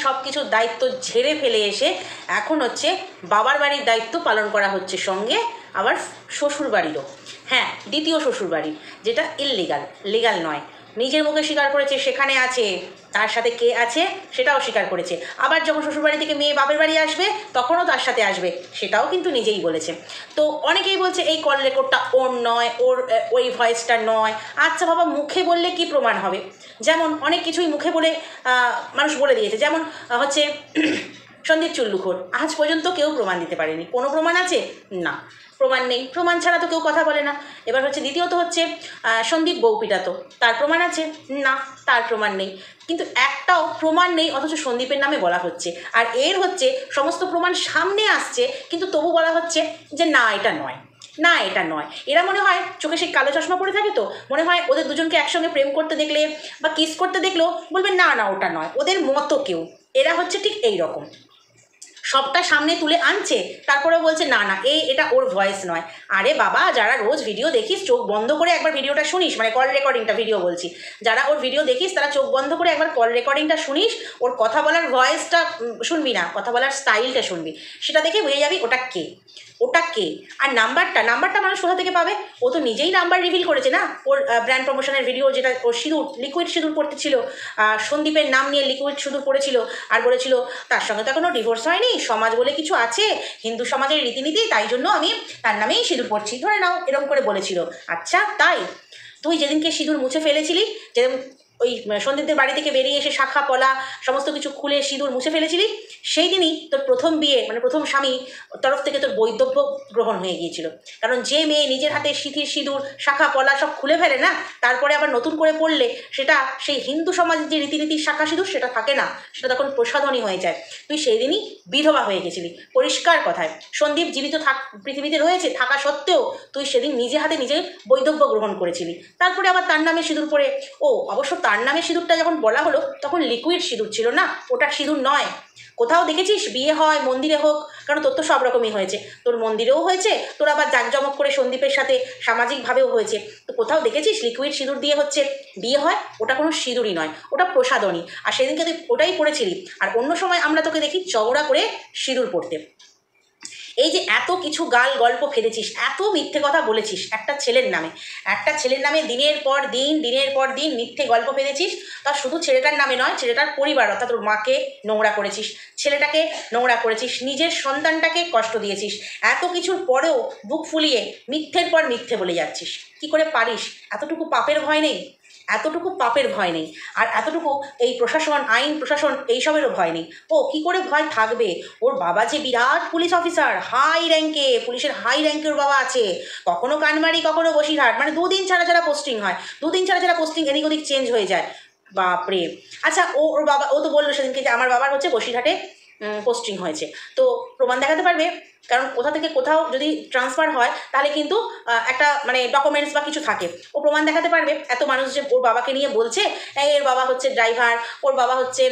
সব কিছুর দায়িত্ব ঝেড়ে ফেলে এসে এখন হচ্ছে বাবার বাড়ির দায়িত্ব পালন করা হচ্ছে, সঙ্গে আবার শ্বশুর বাড়িরও। হ্যাঁ, দ্বিতীয় শ্বশুর বাড়ি, যেটা ইললিগাল, লিগাল নয়। নিজের মুখে স্বীকার করেছে সেখানে আছে, তার সাথে কে আছে সেটাও স্বীকার করেছে। আবার যখন শ্বশুরবাড়ি থেকে মেয়ে বাপের বাড়ি আসবে তখনও তার সাথে আসবে, সেটাও কিন্তু নিজেই বলেছে। তো অনেকেই বলছে এই কল রেকর্ডটা ওর নয়, ওর ওই ভয়েসটা নয়। আচ্ছা বাবা, মুখে বললে কি প্রমাণ হবে? যেমন অনেক কিছুই মুখে বলে মানুষ বলে দিয়েছে, যেমন হচ্ছে সন্দীপ চুল্লুখোর, আজ পর্যন্ত কেউ প্রমাণ দিতে পারেনি। কোনো প্রমাণ আছে? না, প্রমাণ নেই। প্রমাণ ছাড়া তো কেউ কথা বলে না। এবার হচ্ছে দ্বিতীয়ত হচ্ছে সন্দীপ বউ পিটাতো, তার প্রমাণ আছে? না, তার প্রমাণ নেই। কিন্তু একটাও প্রমাণ নেই, অথচ সন্দীপের নামে বলা হচ্ছে। আর এর হচ্ছে সমস্ত প্রমাণ সামনে আসছে, কিন্তু তবু বলা হচ্ছে যে না এটা নয়, না এটা নয়। এরা মনে হয় চোখে সেই কালো চশমা পড়ে থাকে, তো মনে হয় ওদের দুজনকে একসঙ্গে প্রেম করতে দেখলে বা কিস করতে দেখলেও বলবে না না ওটা নয়, ওদের মতো কেউ। এরা হচ্ছে ঠিক এই রকম, সবটা সামনে তুলে আনছে, তারপরে বলছে না না এটা ওর ভয়েস নয়। আরে বাবা, যারা রোজ ভিডিও দেখিস চোখ বন্ধ করে একবার ভিডিওটা শুনিস, মানে কল রেকর্ডিংটা, ভিডিও বলছি, যারা ওর ভিডিও দেখিস তারা চোখ বন্ধ করে একবার কল রেকর্ডিংটা শুনিস, ওর কথা বলার ভয়েসটা শুনবি না, কথা বলার স্টাইলটা শুনবি, সেটা দেখে বুঝে যাবি ওটা কে, ওটা কে। আর নাম্বারটা মানুষ কোথা থেকে পাবে? ও তো নিজেই নাম্বার রিভিল করেছে না, ওর ব্র্যান্ড প্রমোশনের ভিডিও, যেটা ওর সিঁদুর, লিকুইড সিঁদুর পড়তে ছিল, সন্দীপের নাম নিয়ে লিকুইড সিঁদুর পড়েছিল, আর বলেছিল তার সঙ্গে তো এখনও ডিভোর্স হয়নি, সমাজ বলে কিছু আছে, হিন্দু সমাজের রীতিনীতি, তাই জন্য আমি তার নামেই সিঁদুর পড়ছি, ধরে নাও এরকম করে বলেছিল। আচ্ছা তাই? তুই যেদিনকে সিঁদুর মুছে ফেলেছিলি, যেদিন ওই সন্দীপদের বাড়ি থেকে বেরিয়ে এসে শাখা পলা সমস্ত কিছু খুলে সিঁদুর মুছে ফেলেছিলি, সেই দিনই তোর প্রথম বিয়ে, মানে প্রথম স্বামী তরফ থেকে তোর বৈধব্য গ্রহণ হয়ে গিয়েছিল। কারণ যে মেয়ে নিজের হাতে সিঁদুর শাখা পলা সব খুলে ফেলে না, তারপরে আবার নতুন করে পড়লে সেটা সেই হিন্দু সমাজের যে রীতিনীতির শাখা সিঁদুর সেটা থাকে না, সেটা তখন প্রসাধনী হয়ে যায়। তুই সেই দিনই বিধবা হয়ে গেছিলি, পরিষ্কার কথায়। সন্দীপ জীবিত পৃথিবীতে রয়েছে থাকা সত্ত্বেও তুই সেদিন নিজে হাতে নিজে বৈধব্য গ্রহণ করেছিলি। তারপরে আবার তার নামে সিঁদুর পরে, অবশ্য তার নামে সিঁদুরটা যখন বলা হলো তখন লিকুইড সিঁদুর ছিল না, ওটা সিঁদুর নয়। কোথাও দেখেছিস বিয়ে হয় মন্দিরে হোক, কারণ তোর তো সব রকমই হয়েছে, তোর মন্দিরেও হয়েছে, তোর আবার জাঁকজমক করে সন্দীপের সাথে সামাজিকভাবেও হয়েছে, তো কোথাও দেখেছিস লিকুইড সিঁদুর দিয়ে হচ্ছে বিয়ে হয়? ওটা কোনো সিঁদুরই নয়, ওটা প্রসাধনী। আর সেদিনকে তুই ওটাই পড়েছিলি, আর অন্য সময় আমরা তোকে দেখি চওড়া করে সিঁদুর পড়তে। এই যে এত কিছু গল্প ফেলেছিস, এত মিথ্যে কথা বলেছিস একটা ছেলের নামে দিনের পর দিন মিথ্যে গল্প ফেলেছিস। তা শুধু ছেলেটার নামে নয়, ছেলেটার পরিবার অর্থাৎ তোর মাকে নোংরা করেছিস, ছেলেটাকে নোংরা করেছিস, নিজের সন্তানটাকে কষ্ট দিয়েছিস। এত কিছুর পরেও বুক ফুলিয়ে মিথ্যের পর মিথ্যে বলে যাচ্ছিস। কি করে পারিস? এতটুকু পাপের ভয় নেই? এতটুকু পাপের ভয় নেই? আর এতটুকু এই প্রশাসন, আইন প্রশাসন, এইসবেরও ভয় নেই? কি করে ভয় থাকবে? ওর বাবা যে বিরাট পুলিশ অফিসার, হাই র্যাঙ্কে, পুলিশের হাই র্যাঙ্কে ওর বাবা আছে, কখনো কানমারি কখনো বসিরহাট, মানে দুদিন ছাড়া পোস্টিং হয়, দুদিন ছাড়া পোস্টিং এদিক ওদিক চেঞ্জ হয়ে যায়। বাপরে। আচ্ছা, ওর বাবা, ও তো বললো সেদিনকে যে আমার বাবার হচ্ছে বসিরহাটে পোস্টিং হয়েছে, তো প্রমাণ দেখাতে পারবে? কারণ কোথা থেকে কোথাও যদি ট্রান্সফার হয় তাহলে কিন্তু একটা মানে ডকুমেন্টস বা কিছু থাকে, ও প্রমাণ দেখাতে পারবে। এত মানুষ যে ওর বাবাকে নিয়ে বলছে এর বাবা হচ্ছে ড্রাইভার, ওর বাবা হচ্ছে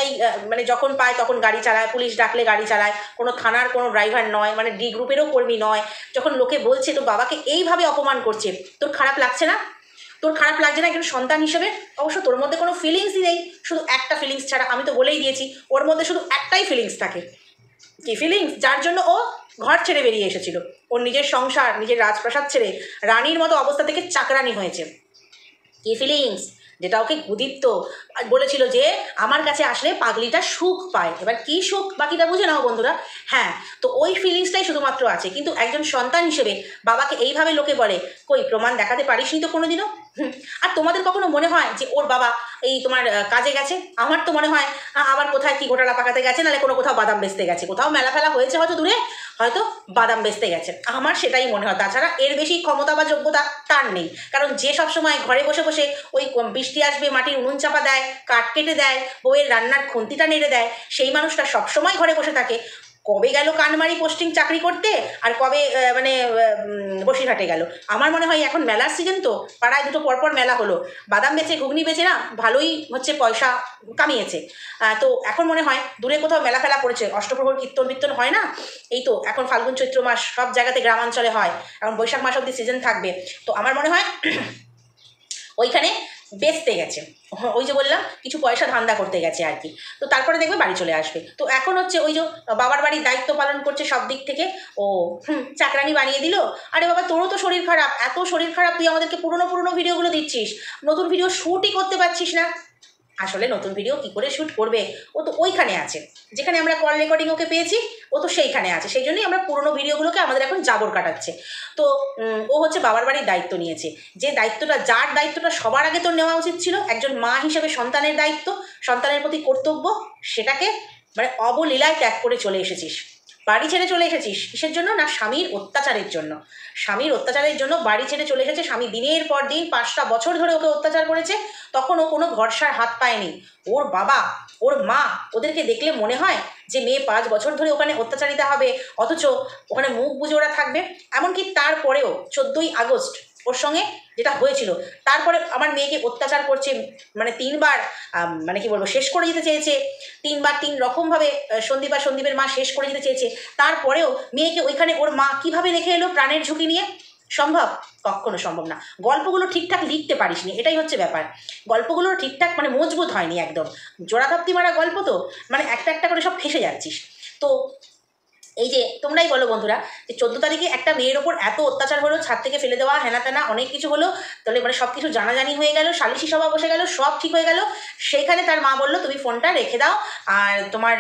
এই মানে যখন পায় তখন গাড়ি চালায়, পুলিশ ডাকলে গাড়ি চালায়, কোনো থানার কোনো ড্রাইভার নয়, মানে ডি গ্রুপেরও কর্মী নয়। যখন লোকে বলছে তোর বাবাকে এইভাবে অপমান করছে, তোর খারাপ লাগছে না? তোর খারাপ লাগছে না একজন সন্তান হিসেবে? অবশ্য তোর মধ্যে কোনো ফিলিংসই নেই, শুধু একটা ফিলিংস ছাড়া, আমি তো বলেই দিয়েছি ওর মধ্যে শুধু একটাই ফিলিংস থাকে। কি ফিলিংস? যার জন্য ও ঘর ছেড়ে বেরিয়ে এসেছিল, ওর নিজের সংসার, নিজের রাজপ্রাসাদ ছেড়ে রানীর মতো অবস্থা থেকে চাকরানি হয়েছে। কি ফিলিংস? যেটা ওকে গুদিত্ব বলেছিল যে আমার কাছে আসলে পাগলিটা সুখ পায়। এবার কি সুখ বাকিটা বুঝে নাও বন্ধুরা। হ্যাঁ, তো ওই ফিলিংসটাই শুধুমাত্র আছে, কিন্তু একজন সন্তান হিসেবে বাবাকে এইভাবে লোকে বলে, কই প্রমাণ দেখাতে পারিসনি তো কোনোদিনও। আর তোমাদের কখনো মনে হয় যে ওর বাবা এই তোমার কাজে গেছে? আমার তো মনে হয় আবার কোথায় কি ঘোটালা পাকাতে গেছে, নাহলে কোথাও বাদাম বেচতে গেছে, কোথাও মেলা ফেলা হয়েছে হয়তো দূরে, হয়তো বাদাম বেচতে গেছে, আমার সেটাই মনে হয়। তাছাড়া এর বেশি ক্ষমতা বা যোগ্যতা তার নেই। কারণ যে সবসময় ঘরে বসে বসে ওই বৃষ্টি আসবে মাটির উনুন চাপা দেয়, কাঠ কেটে দেয়, বউয়ের রান্নার খুন্তিটা নেড়ে দেয়, সেই মানুষটা সবসময় ঘরে বসে থাকে। কবে গেল কানমারি পোস্টিং চাকরি করতে, আর কবে মানে বসিরহাটে গেল। আমার মনে হয় এখন মেলার সিজন, তো পাড়ায় দুটো পরপর মেলা হলো, বাদাম বেচে ঘুগনি বেচে না ভালোই হচ্ছে পয়সা কামিয়েছে। তো এখন মনে হয় দূরে কোথাও মেলা ফেলা পড়েছে, অষ্টপ্রহর কীর্তন হয় না, এই তো এখন ফাল্গুন চৈত্র মাস সব জায়গাতে গ্রামাঞ্চলে হয়, এখন বৈশাখ মাস অবধি সিজন থাকবে। তো আমার মনে হয় ওইখানে বেচতে গেছে, ওই যে বললাম কিছু পয়সা ধান্দা করতে গেছে আর কি। তো তারপরে দেখবে বাড়ি চলে আসবে। তো এখন হচ্ছে ওই যে বাবার বাড়ির দায়িত্ব পালন করছে সব দিক থেকে। ও চাকরানি বানিয়ে দিল। আরে বাবা, তোরও তো শরীর খারাপ, এত শরীর খারাপ, তুই আমাদেরকে পুরোনো পুরোনো ভিডিওগুলো দিচ্ছিস, নতুন ভিডিও শ্যুটই করতে পারছিস না। আসলে নতুন ভিডিও কি করে শ্যুট করবে, ও তো ওইখানে আছে যেখানে আমরা কল রেকর্ডিং ওকে পেয়েছি, ও তো সেইখানে আছে। সেই জন্যই আমরা পুরোনো ভিডিওগুলোকে আমাদের এখন জাবর কাটাচ্ছে। তো ও হচ্ছে বাবার বাড়ির দায়িত্ব নিয়েছে, যে দায়িত্বটা, যার দায়িত্বটা সবার আগে তোর নেওয়া উচিত ছিল, একজন মা হিসেবে সন্তানের দায়িত্ব, সন্তানের প্রতি কর্তব্য, সেটাকে মানে অবলীলায় ত্যাগ করে চলে এসেছিস। বাড়ি ছেড়ে চলে এসেছিস কিসের জন্য? না, স্বামীর অত্যাচারের জন্য। স্বামীর অত্যাচারের জন্য বাড়ি ছেড়ে চলে এসেছে। স্বামী দিনের পর দিন 5টা বছর ধরে ওকে অত্যাচার করেছে, তখন ও কোনো ভরসার হাত পায়নি। ওর বাবা, ওর মা, ওদেরকে দেখলে মনে হয় যে মেয়ে 5 বছর ধরে ওখানে অত্যাচারিতা হবে, অথচ ওখানে মুখ বুজে ওরা থাকবে। এমনকি তারপরেও 14ই আগস্ট ওর সঙ্গে যেটা হয়েছিল, তারপরে আমার মেয়েকে অত্যাচার করছে, মানে 3বার, মানে কি বলবো, শেষ করে দিতে চেয়েছে। 3বার 3 রকমভাবে সন্দীপ আর সন্দীপের মা শেষ করে দিতে চেয়েছে। তারপরেও মেয়েকে ওইখানে ওর মা কিভাবে রেখে এলো প্রাণের ঝুঁকি নিয়ে? সম্ভব? কখনো সম্ভব না। গল্পগুলো ঠিকঠাক লিখতে পারিসনি, এটাই হচ্ছে ব্যাপার। গল্পগুলো ঠিকঠাক মানে মজবুত হয়নি একদম, জোড়াধাপ্তি মারা গল্প তো, মানে একটা একটা করে সব ফেসে যাচ্ছিস। তো এই যে তোমরাই বলো বন্ধুরা, যে 14 তারিখে একটা মেয়ের ওপর এত অত্যাচার হলো, ছাদ থেকে ফেলে দেওয়া, হেনা তেনা অনেক কিছু হলো, তাহলে মানে সব কিছু জানাজানি হয়ে গেল, সালিশি সভা বসে গেল, সব ঠিক হয়ে গেল। সেইখানে তার মা বললো তুমি ফোনটা রেখে দাও, আর তোমার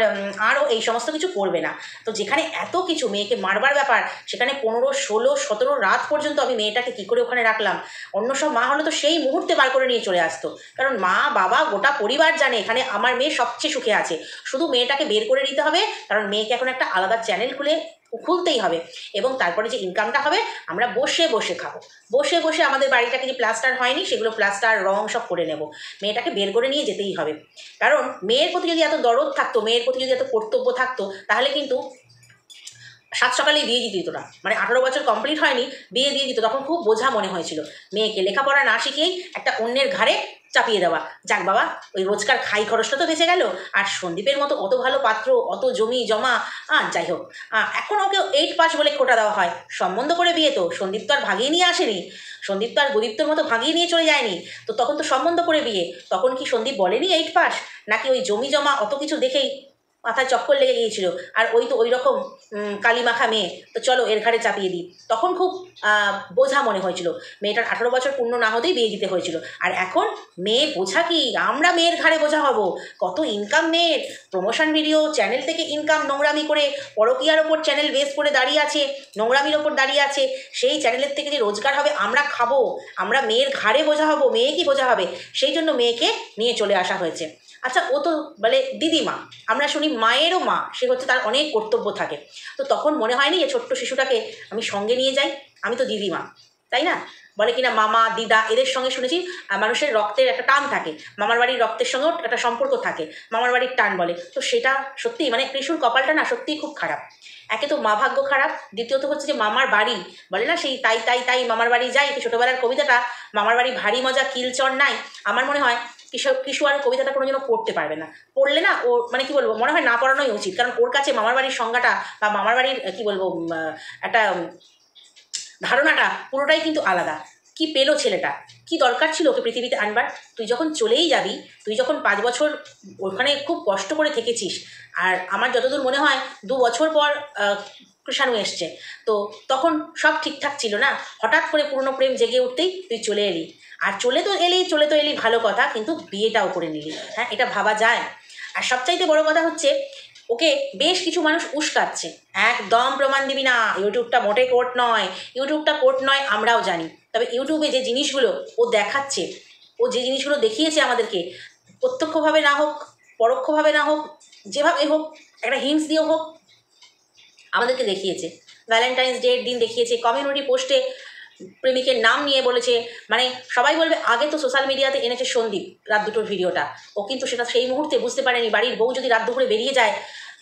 আরও এই সমস্ত কিছু করবে না। তো যেখানে এত কিছু, মেয়েকে মারবার ব্যাপার, সেখানে 15, 16, 17 রাত পর্যন্ত আমি মেয়েটাকে কী করে ওখানে রাখলাম? অন্য সব মা হলে তো সেই মুহূর্তে বার করে নিয়ে চলে আসতো, কারণ মা বাবা গোটা পরিবার জানে এখানে আমার মেয়ে সবচেয়ে সুখে আছে। শুধু মেয়েটাকে বের করে নিতে হবে, কারণ মেয়েকে এখন একটা আলাদা চ্যানেল খুলতেই হবে, এবং তারপরে যে ইনকামটা হবে আমরা বসে বসে খাবো, বসে বসে আমাদের বাড়িটাকে যে প্লাস্টার হয়নি সেগুলো প্লাস্টার রং সব করে নেব। মেয়েটাকে বের করে নিয়ে যেতেই হবে, কারণ মেয়ের প্রতি যদি এত দরদ থাকতো, মেয়ের প্রতি যদি এত কর্তব্য থাকতো, তাহলে কিন্তু 7 সকালেই বিয়ে দিত না, মানে 18 বছর কমপ্লিট হয়নি বিয়ে দিয়ে দিত। তখন খুব বোঝা মনে হয়েছিল মেয়েকে, লেখাপড়া না শিখিয়েই একটা অন্যের ঘাড়ে চাপিয়ে দেওয়া। যাক বাবা, ওই রোজকার খাই খরচটা তো বেঁচে গেল। আর সন্দীপের মতো অত ভালো পাত্র, অত জমি জমা, যাই হোক, এখন ওকে 8 পাস বলে খোটা দেওয়া হয়। সম্বন্ধ করে বিয়ে তো সন্দীপ তো আর ভাগিয়ে নিয়ে আসেনি, সন্দীপ তো আর গদিপ্তর মতো ভাগিয়ে নিয়ে চলে যায়নি। তো তখন তো সম্বন্ধ করে বিয়ে, তখন কি সন্দীপ বলেনি 8 পাস? নাকি ওই জমি জমা অত কিছু দেখেই মাথায় চক্কর লেগে গিয়েছিল, আর ওই তো ওই রকম কালি মাখা মেয়ে, তো চলো এর ঘাড়ে চাপিয়ে দিই। তখন খুব বোঝা মনে হয়েছিল, মেয়েটার 18 বছর পূর্ণ না হতেই বিয়ে দিতে হয়েছিল। আর এখন মেয়ে বোঝা কি, আমরা মেয়ের ঘাড়ে বোঝা হব? কত ইনকাম মেয়ের, প্রমোশন ভিডিও, চ্যানেল থেকে ইনকাম, নোংরামি করে, পরকীয়ার ওপর চ্যানেল বেস করে দাঁড়িয়ে আছে, নোংরামির ওপর দাঁড়িয়ে আছে। সেই চ্যানেলের থেকে যে রোজগার হবে আমরা খাবো, আমরা মেয়ের ঘাড়ে বোঝা হব, মেয়ে কি বোঝা হবে? সেই জন্য মেয়েকে নিয়ে চলে আসা হয়েছে। আচ্ছা, ও তো বলে দিদিমা, আমরা শুনি মায়েরও মা, সে হচ্ছে তার অনেক কর্তব্য থাকে। তো তখন মনে হয়নি যে ছোট্ট শিশুটাকে আমি সঙ্গে নিয়ে যাই, আমি তো দিদিমা, তাই না? বলে কিনা মামা দিদা এদের সঙ্গে শুনেছি মানুষের রক্তের একটা টান থাকে, মামার বাড়ির রক্তের সঙ্গেও একটা সম্পর্ক থাকে, মামার বাড়ির টান বলে। তো সেটা সত্যিই মানে কৃষুর কপালটা না সত্যিই খুব খারাপ। একে তো মা ভাগ্য খারাপ, দ্বিতীয়ত হচ্ছে যে মামার বাড়ি, বলে না সেই তাই তাই তাই মামার বাড়ি যাই, ছোটোবেলার কবিতাটা, মামার বাড়ি ভারী মজা কিলচর নাই। আমার মনে হয় কিশু আর কবিতাটা কোনো যেন পড়তে পারবে না, পড়লে না ও মানে কি বলবো, মনে হয় না পড়ানোই উচিত, কারণ ওর কাছে মামার বাড়ির সংজ্ঞাটা বা মামার বাড়ির কি বলবো একটা ধারণাটা পুরোটাই কিন্তু আলাদা। কি পেলো ছেলেটা, কি দরকার ছিল ওকে পৃথিবীতে আনবার? তুই যখন চলেই যাবি, তুই যখন 5 বছর ওখানে খুব কষ্ট করে থেকেছিস, আর আমার যতদূর মনে হয় 2 বছর পর কৃষাণু এসছে, তো তখন সব ঠিকঠাক ছিল না। হঠাৎ করে পুরনো প্রেম জেগে উঠতেই তুই চলে এলি, আর চলে তো এলি ভালো কথা, কিন্তু বিয়েটাও করে নিলি। হ্যাঁ, এটা ভাবা যায়? আর সবচাইতে বড় কথা হচ্ছে ওকে বেশ কিছু মানুষ উস্কাচ্ছে, একদম প্রমাণ দিবি না, ইউটিউবটা মোটে কোর্ট নয়, ইউটিউবটা কোর্ট নয় আমরাও জানি। তবে ইউটিউবে যে জিনিসগুলো ও দেখাচ্ছে, ও যে জিনিসগুলো দেখিয়েছে আমাদেরকে, প্রত্যক্ষভাবে না হোক, পরোক্ষভাবে না হোক, যেভাবে হোক, একটা হিন্টস দিয়েও হোক আমাদেরকে দেখিয়েছে। ভ্যালেন্টাইন্স ডের দিন দেখিয়েছে, কমিউনিটি পোস্টে প্রেমিকের নাম নিয়ে বলেছে, মানে সবাই বলবে আগে তো সোশ্যাল মিডিয়াতে এনেছে সন্দীপ রাত 2টোর ভিডিওটা, ও কিন্তু সেটা সেই মুহূর্তে বুঝতে পারেনি বাড়ির বউ যদি রাত 2 বেরিয়ে যায়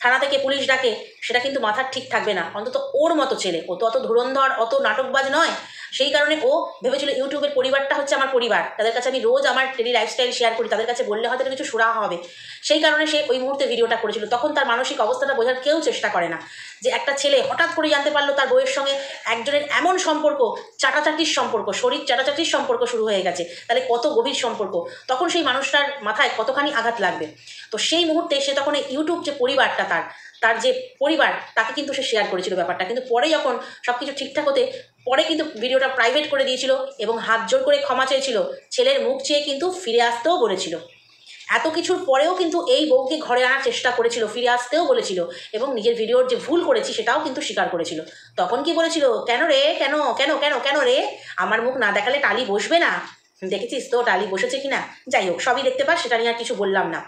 থানা থেকে পুলিশ ডাকে, সেটা কিন্তু মাথার ঠিক থাকবে না। অন্তত ওর মতো ছেলে, ও তো অত ধুরন্ধর অত নাটকবাজ নয়। সেই কারণে ও ভেবেছিল ইউটিউবের পরিবারটা হচ্ছে আমার পরিবার, তাদের কাছে আমি রোজ আমার ডেলি লাইফস্টাইল শেয়ার করি, তাদের কাছে বললে হয়তো কিছু সুরাহা হবে। সেই কারণে সে ওই মুহূর্তে ভিডিওটা করেছিল। তখন তার মানসিক অবস্থাটা বোঝার কেউ চেষ্টা করে না, যে একটা ছেলে হঠাৎ করে জানতে পারলো তার বউয়ের সঙ্গে একজনের এমন সম্পর্ক, চাটাচাটির সম্পর্ক, শরীর চাটাচাটির সম্পর্ক শুরু হয়ে গেছে, তাহলে কত গভীর সম্পর্ক, তখন সেই মানুষটার মাথায় কতখানি আঘাত লাগবে। তো সেই মুহূর্তে সে তখন ইউটিউব যে পরিবারটা তার যে পরিবার, তাকে কিন্তু সে শেয়ার করেছিল ব্যাপারটা। কিন্তু পরে যখন সব কিছু ঠিকঠাক হতে, পরে কিন্তু ভিডিওটা প্রাইভেট করে দিয়েছিল এবং হাত জোর করে ক্ষমা চেয়েছিল, ছেলের মুখ চেয়ে কিন্তু ফিরে আসতেও বলেছিল। এত কিছুর পরেও কিন্তু এই বউকে ঘরে আনার চেষ্টা করেছিল, ফিরে আসতেও বলেছিল, এবং নিজের ভিডিওর যে ভুল করেছি সেটাও কিন্তু স্বীকার করেছিল। তখন কি বলেছিল, কেন রে, কেন কেন কেন কেন রে, আমার মুখ না দেখালে টালি বসবে না? দেখেছিস তো টালি বসেছে কিনা? যাই হোক, সবই দেখতে পাস, সেটা নিয়ে আর কিছু বললাম না।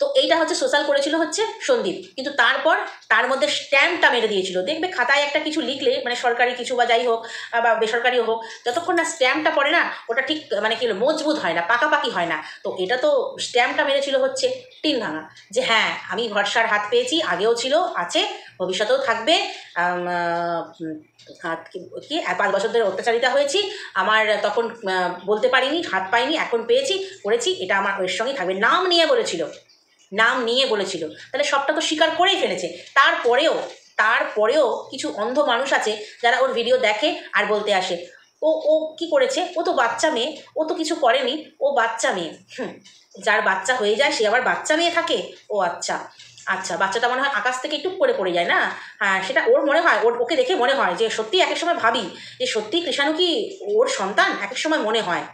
তো এইটা হচ্ছে সোশ্যাল করেছিল হচ্ছে সন্দীপ, কিন্তু তারপর তার মধ্যে স্ট্যাম্পটা মেরে দিয়েছিল। দেখবে খাতায় একটা কিছু লিখলে, মানে সরকারি কিছু বা যাই হোক বা বেসরকারি হোক, যতক্ষণ না স্ট্যাম্পটা পড়ে না, ওটা ঠিক মানে কি মজবুত হয় না, পাকাপাকি হয় না। তো এটা তো স্ট্যাম্পটা মেরেছিল হচ্ছে টিন ভাঙা, যে হ্যাঁ আমি ভরসার হাত পেয়েছি, আগেও ছিল, আছে, ভবিষ্যতেও থাকবে। কি 5 বছর ধরে অত্যাচারিতা হয়েছি, আমার তখন বলতে পারিনি, হাত পাইনি, এখন পেয়েছি, করেছি, এটা আমার ওর সঙ্গেই থাকবে। নাম নিয়ে বলেছিল, তাহলে সবটা তো স্বীকার করেই ফেলেছে। তারপরেও কিছু অন্ধ মানুষ আছে যারা ওর ভিডিও দেখে আর বলতে আসে, ও ও কি করেছে, ও তো বাচ্চা মেয়ে, ও তো কিছু করেনি, ও বাচ্চা মেয়ে। যার বাচ্চা হয়ে যায় সে আবার বাচ্চা মেয়ে থাকে? ও আচ্ছা আচ্ছা, বাচ্চাটা মনে হয় আকাশ থেকে একটু পড়ে যায় না? হ্যাঁ, সেটা ওর মনে হয়, ওকে দেখে মনে হয় যে সত্যি, এক এক সময় ভাবি যে সত্যি কৃষাণু কি ওর সন্তান, এক এক সময় মনে হয়।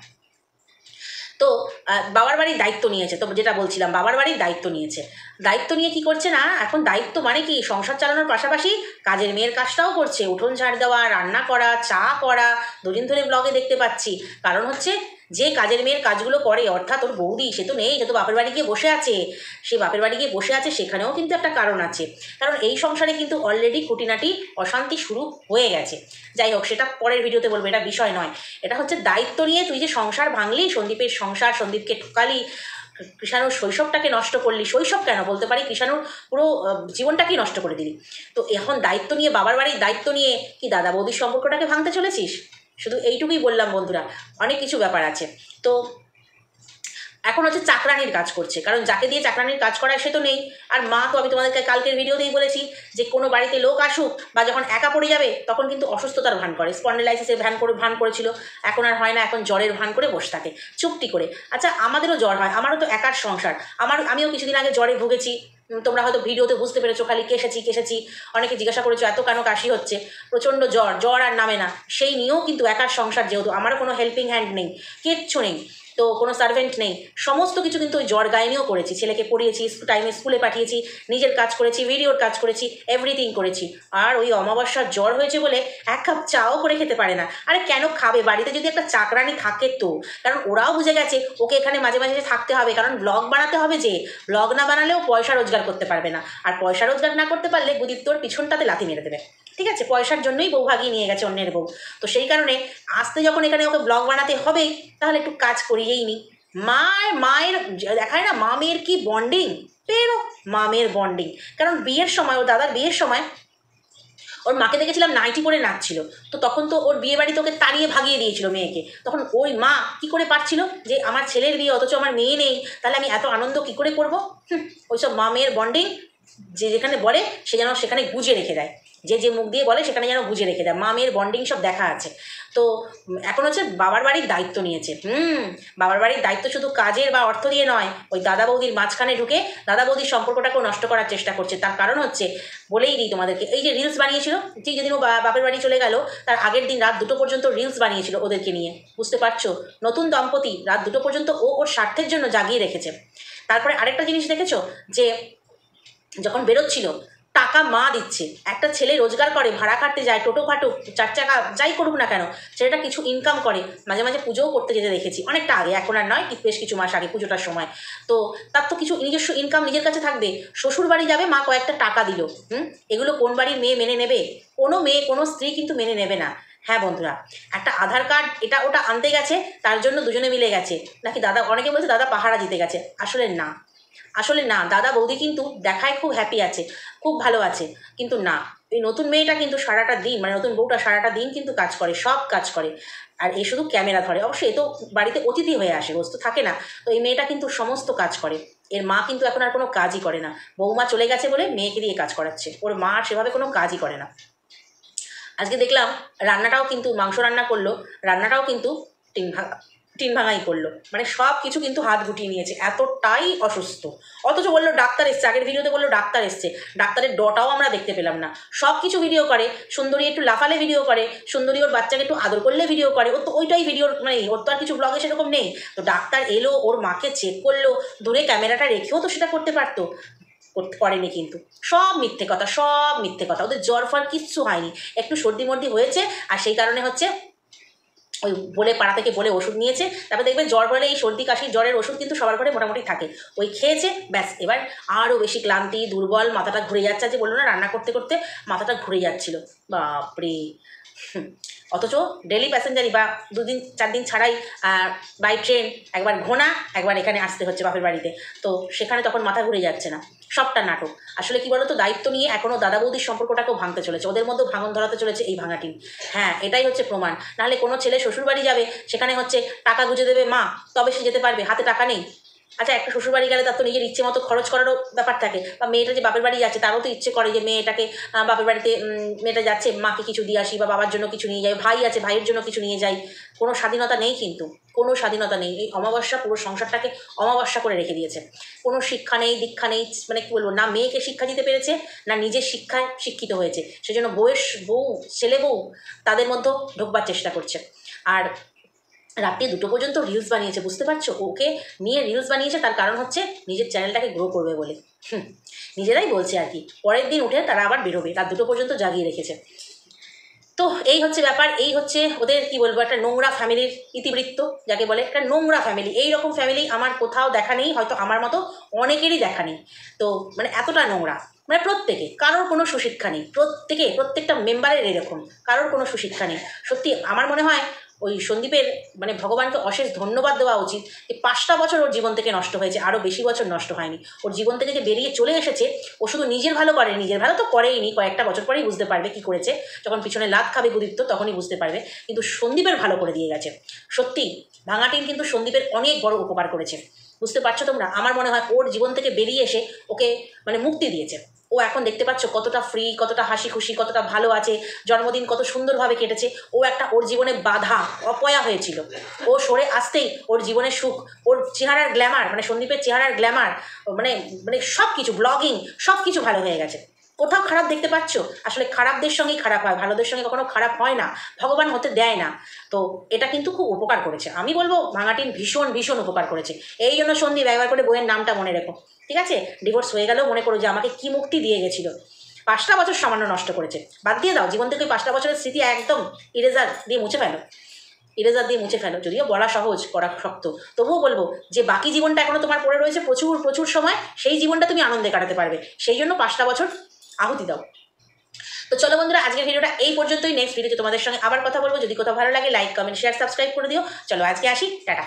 তো বাবার বাড়ির দায়িত্ব নিয়েছে, তো যেটা বলছিলাম, বাবার বাড়ির দায়িত্ব নিয়ে কি করছে না, এখন দায়িত্ব মানে কি, সংসার চালানোর পাশাপাশি কাজের মেয়ের কাজটাও করছে, উঠোন ঝাড় দেওয়া, রান্না করা, চা করা, দুদিন ধরে ব্লগে দেখতে পাচ্ছি। কারণ হচ্ছে যে কাজের মেয়ের কাজগুলো করে, অর্থাৎ ওর বৌদি, সে তো নেই, সে তো বাপের বাড়ি গিয়ে বসে আছে। সেখানেও কিন্তু একটা কারণ আছে, কারণ এই সংসারে কিন্তু অলরেডি খুঁটিনাটি অশান্তি শুরু হয়ে গেছে। যাই হোক, সেটা পরের ভিডিওতে বলবো, এটা বিষয় নয়। এটা হচ্ছে দায়িত্ব নিয়ে তুই যে সংসার ভাঙলি, সন্দীপের সংসার, সন্দীপকে ঠকালি, কৃষাণুর শৈশবটাকে নষ্ট করলি, শৈশব কেন বলতে পারি, কৃষাণুর পুরো জীবনটাকেই নষ্ট করে দিলি। তো এখন দায়িত্ব নিয়ে, বাবার বাড়ির দায়িত্ব নিয়ে কি দাদা বৌদির সম্পর্কটাকে ভাঙতে চলেছিস? শুধু এইটুকুই বললাম বন্ধুরা, অনেক কিছু ব্যাপার আছে। তো এখন হচ্ছে চাকরানির কাজ করছে, কারণ যাকে দিয়ে চাকরানির কাজ করায় সে তো নেই। আর মা তো, আমি তোমাদেরকে কালকের ভিডিওতেই বলেছি যে কোনো বাড়িতে লোক আসুক বা যখন একা পড়ে যাবে তখন কিন্তু অসুস্থতার ভান করে, স্পন্ডেলাইসিসের ভান করেছিল, এখন আর হয় না, এখন জ্বরের ভান করে বসে থাকে চুপটি করে। আচ্ছা, আমাদেরও জ্বর হয়, আমারও তো একার সংসার, আমিও কিছুদিন আগে জ্বরে ভুগেছি। তোমরা হয়তো ভিডিওতে বুঝতে পেরেছো, খালি কেসেছি। অনেকে জিজ্ঞাসা করেছো এত কেন কাশি হচ্ছে, প্রচণ্ড জ্বর আর নামে না। সেই নিয়েও কিন্তু একার সংসার, যেহেতু আমারও কোনো হেল্পিং হ্যান্ড নেই, কিচ্ছু নেই, তো কোনো সার্ভেন্ট নেই, সমস্ত কিছু কিন্তু ওই জ্বর গায়ে নিয়েও করেছি। ছেলেকে পড়িয়েছি, টাইমে স্কুলে পাঠিয়েছি, নিজের কাজ করেছি, ভিডিওর কাজ করেছি, এভরিথিং করেছি। আর ওই অমাবস্যার জ্বর হয়েছে বলে 1 কাপ চাও করে খেতে পারে না। আরে কেন খাবে? বাড়িতে যদি একটা চাকরানি থাকে তো, কারণ ওরাও বুঝে গেছে ওকে এখানে মাঝে মাঝে থাকতে হবে, কারণ ব্লগ বানাতে হবে, যে ব্লগ না বানালেও পয়সা রোজগার করতে পারবে না। আর পয়সা রোজগার না করতে পারলে গুদীপ্তর পিছনটাতে লাথি মেরে দেবে। ঠিক আছে, পয়সার জন্যই বউ ভাগিয়ে নিয়ে গেছে অন্যের বউ। তো সেই কারণে আসতে যখন এখানে ওকে ব্লগ বানাতে হবেই, তাহলে একটু কাজ করিয়েই নি। মায়ের দেখায় না, মা মেয়ের কি বন্ডিং, পেরো মা মেয়ের বন্ডিং। কারণ বিয়ের সময়, ওর দাদার বিয়ের সময় ওর মাকে দেখেছিলাম নাইটি পরে নাচছিল, তো তখন তো ওর বিয়ে বাড়িতে ওকে তাড়িয়ে ভাগিয়ে দিয়েছিল মেয়েকে। তখন ওই মা কি করে পারছিল যে আমার ছেলের বিয়ে, অথচ আমার মেয়ে নেই, তাহলে আমি এত আনন্দ কি করে করবো? ওইসব মা মেয়ের বন্ডিং যে যেখানে বলে সে যেন সেখানে গুজে রেখে দেয়, যে মুখ দিয়ে বলে সেখানে যেন গুজে রেখে দেয়। মা মেয়ের বন্ডিং সব দেখা আছে। তো এখন হচ্ছে বাবার বাড়ির দায়িত্ব নিয়েছে। বাবার বাড়ির দায়িত্ব শুধু কাজের বা অর্থ দিয়ে নয়, ওই দাদা বৌদির মাঝখানে ঢুকে দাদা বৌদির সম্পর্কটাকেও নষ্ট করার চেষ্টা করছে। তার কারণ হচ্ছে, বলেই দিই তোমাদেরকে, এই যে রিলস বানিয়েছিল, ঠিক যেদিন ও বাপের বাড়ি চলে গেল তার আগের দিন রাত 2টো পর্যন্ত রিলস বানিয়েছিল ওদেরকে নিয়ে। বুঝতে পারছো, নতুন দম্পতি, রাত 2টো পর্যন্ত ওর স্বার্থের জন্য জাগিয়ে রেখেছে। তারপরে আরেকটা জিনিস দেখেছো, যে যখন বেরোচ্ছিল টাকা মা দিচ্ছে। একটা ছেলে রোজগার করে, ভাড়া খাটতে যায়, টোটো খাটুক, 4 চাকা যাই করুক না কেন, ছেলেটা কিছু ইনকাম করে, মাঝে মাঝে পুজোও করতে যেতে দেখেছি, অনেকটা আগে, এখন আর নয়, বেশ কিছু মাস আগে পুজোটার সময়। তো তার তো কিছু নিজস্ব ইনকাম নিজের কাছে থাকবে। শ্বশুর বাড়ি যাবে, মা কয়েকটা টাকা দিল, এগুলো কোন বাড়ির মেয়ে মেনে নেবে? কোনো মেয়ে, কোনো স্ত্রী কিন্তু মেনে নেবে না। হ্যাঁ বন্ধুরা, একটা আধার কার্ড এটা ওটা আনতে গেছে, তার জন্য দুজনে মিলে গেছে নাকি, দাদা, অনেকে বলছে দাদা পাহারা দিতে গেছে, আসলে না। আসলে না, দাদা বৌদি কিন্তু দেখায় খুব হ্যাপি আছে, খুব ভালো আছে, কিন্তু না, এই নতুন মেয়েটা কিন্তু সারাটা দিন, মানে নতুন বউটা সারাটা দিন কিন্তু কাজ করে, সব কাজ করে। আর এ শুধু ক্যামেরা ধরে, অবশ্যই এ তো বাড়িতে অতিথি হয়ে আসে, রোজ তো থাকে না। তো এই মেয়েটা কিন্তু সমস্ত কাজ করে। এর মা কিন্তু এখন আর কোনো কাজই করে না, বৌমা চলে গেছে বলে মেয়েকে দিয়ে কাজ করাচ্ছে, ওর মা আর সেভাবে কোনো কাজই করে না। আজকে দেখলাম রান্নাটাও কিন্তু, মাংস রান্না করলো, রান্নাটাও কিন্তু টিন ভাঙাই করলো, মানে সব কিছু কিন্তু হাত গুটিয়ে নিয়েছে, এতটাই অসুস্থ। অথচ বললো ডাক্তার এসছে, আগের ভিডিওতে বললো ডাক্তার এসছে, ডাক্তারের ডটাও আমরা দেখতে পেলাম না। সব কিছু ভিডিও করে, সুন্দরী একটু লাফালে ভিডিও করে, সুন্দরী ওর বাচ্চাকে একটু আদর করলে ভিডিও করে, ও তো ওইটাই ভিডিও, মানে ওর তো আর কিছু ব্লগে সেরকম নেই। তো ডাক্তার এলো, ওর মাকে চেক করলো, দূরে ক্যামেরাটা রেখেও তো সেটা করতে পারতো, করেনি কিন্তু। সব মিথ্যে কথা, সব মিথ্যে কথা, ওদের জ্বর ফর কিচ্ছু হয়নি, একটু সর্দি মর্দি হয়েছে, আর সেই কারণে হচ্ছে ওই বলে পাড়া থেকে বলে ওষুধ নিয়েছে। তারপর দেখবেন জ্বর হলে এই সর্দি কাশি জ্বরের ওষুধ কিন্তু সবার ঘরে মোটামুটি থাকে, ওই খেয়েছে, ব্যাস। এবার আরও বেশি ক্লান্তি, দুর্বল, মাথাটা ঘুরে যাচ্ছে, যে বললো না রান্না করতে করতে মাথাটা ঘুরে যাচ্ছিল, বাপরে। অথচ ডেলি প্যাসেঞ্জারি বা 2 দিন 4 দিন ছাড়াই বাই ট্রেন একবার ঘোনা, একবার এখানে আসতে হচ্ছে বাপের বাড়িতে, তো সেখানে তখন মাথা ঘুরে যাচ্ছে না, সবটা নাটক। আসলে কি বলতো, দায়িত্ব নিয়ে এখনও দাদা বৌদির সম্পর্কটাকেও ভাঙতে চলেছে, ওদের মধ্যেও ভাঙন ধরাতে চলেছে এই ভাঙাটি। হ্যাঁ, এটাই হচ্ছে প্রমাণ। নাহলে কোনো ছেলে শ্বশুরবাড়ি যাবে, সেখানে হচ্ছে টাকা গুঁজে দেবে মা, তবে সে যেতে পারবে, হাতে টাকা নেই। আচ্ছা, একটা শ্বশুরবাড়ি গেলে তার তো নিজের ইচ্ছে মতো খরচ করারও ব্যাপার থাকে, বা মেয়েটা যে বাপের বাড়ি যাচ্ছে তারও তো ইচ্ছে করে যে মেয়েটাকে বাপের বাড়িতে, মেয়েটা যাচ্ছে মাকে কিছু দিয়ে আসি, বা বাবার জন্য কিছু নিয়ে যাই, ভাই আছে ভাইয়ের জন্য কিছু নিয়ে যাই। কোনো স্বাধীনতা নেই কিন্তু, কোনো স্বাধীনতা নেই। এই অমাবস্যা পুরো সংসারটাকে অমাবস্যা করে রেখে দিয়েছে। কোনো শিক্ষা নেই, দীক্ষা নেই, মানে কী বলবো, না মেয়েকে শিক্ষা দিতে পেরেছে, না নিজের শিক্ষায় শিক্ষিত হয়েছে। সেজন্য বউ, ছেলে বউ তাদের মধ্যেও ঢোকবার চেষ্টা করছে। আর রাত্রি 2টো পর্যন্ত রিলস বানিয়েছে, বুঝতে পারছো? ওকে নিয়ে রিলস বানিয়েছে, তার কারণ হচ্ছে নিজের চ্যানেলটাকে গ্রো করবে বলে। নিজেরাই বলছে আর কি। পরের দিন উঠে তারা আবার বেরোবে, রাত 2টো পর্যন্ত জাগিয়ে রেখেছে। তো এই হচ্ছে ব্যাপার, এই হচ্ছে ওদের কি বলবো, একটা নোংরা ফ্যামিলির ইতিবৃত্ত যাকে বলে, একটা নোংরা ফ্যামিলি। এইরকম ফ্যামিলি আমার কোথাও দেখা নেই, হয়তো আমার মতো অনেকেরই দেখা নেই। তো মানে এতটা নোংরা, মানে প্রত্যেকে, কারোর কোনো সুশিক্ষা নেই, প্রত্যেকটা মেম্বারের এরকম, কারোর কোনো সুশিক্ষা নেই। সত্যি আমার মনে হয় ওই সন্দীপের, মানে ভগবানকে অশেষ ধন্যবাদ দেওয়া উচিত যে 5টা বছর ওর জীবন থেকে নষ্ট হয়েছে, আরও বেশি বছর নষ্ট হয়নি। ওর জীবন থেকে যে বেরিয়ে চলে এসেছে, ও শুধু নিজের ভালো করে, নিজের ভালো তো করেইনি, কয়েকটা বছর পরেই বুঝতে পারবে কি করেছে, যখন পিছনে লাত খাবে গুদিত্ব তখনই বুঝতে পারবে, কিন্তু সন্দীপের ভালো করে দিয়ে গেছে। সত্যি ভাঙাটিন কিন্তু সন্দীপের অনেক বড় উপকার করেছে, বুঝতে পারছো তোমরা? আমার মনে হয় ওর জীবন থেকে বেরিয়ে এসে ওকে মানে মুক্তি দিয়েছে। ও এখন দেখতে পাচ্ছ কতটা ফ্রি, কতটা হাসি খুশি, কতটা ভালো আছে, জন্মদিন কত সুন্দরভাবে কেটেছে। ও একটা ওর জীবনে বাধা, অপয়া হয়েছিল, ও সরে আসতেই ওর জীবনের সুখ, ওর চেহারার গ্ল্যামার, মানে সন্দীপের চেহারার গ্ল্যামার, মানে মানে সব কিছু, ব্লগিং সব কিছু ভালো হয়ে গেছে। কোথাও খারাপ দেখতে পাচ্ছ? আসলে খারাপদের সঙ্গেই খারাপ হয়, ভালোদের সঙ্গে কখনো খারাপ হয় না, ভগবান হতে দেয় না। তো এটা কিন্তু খুব উপকার করেছে, আমি বলবো ভাঙাটিন ভীষণ ভীষণ উপকার করেছে। এই জন্য সন্দীপ একবার করে বইয়ের নামটা মনে রেখো, ঠিক আছে? ডিভোর্স হয়ে গেলেও মনে করো যে আমাকে কি মুক্তি দিয়ে গেছিল। 5টা বছর সামান্য নষ্ট করেছে, বাদ দিয়ে দাও, জীবন থেকে 5টা বছরের স্মৃতি একদম ইরেজার দিয়ে মুছে ফেলো, ইরেজার দিয়ে মুছে ফেলো। যদিও বলা সহজ, করা শক্ত, তবুও বলবো যে বাকি জীবনটা এখনো তোমার পড়ে রয়েছে প্রচুর প্রচুর সময়, সেই জীবনটা তুমি আনন্দে কাটাতে পারবে, সেই জন্য 5টা বছর আহুতি দাও। তো চলো বন্ধুরা, আজকের ভিডিওটা এই পর্যন্তই। নেক্সট ভিডিওতে তোমাদের সঙ্গে আবার কথা বলবো। যদি কোথাও ভালো লাগে লাইক কমেন্ট শেয়ার সাবস্ক্রাইব করে দিও। চলো আজকে আসি, টাটা।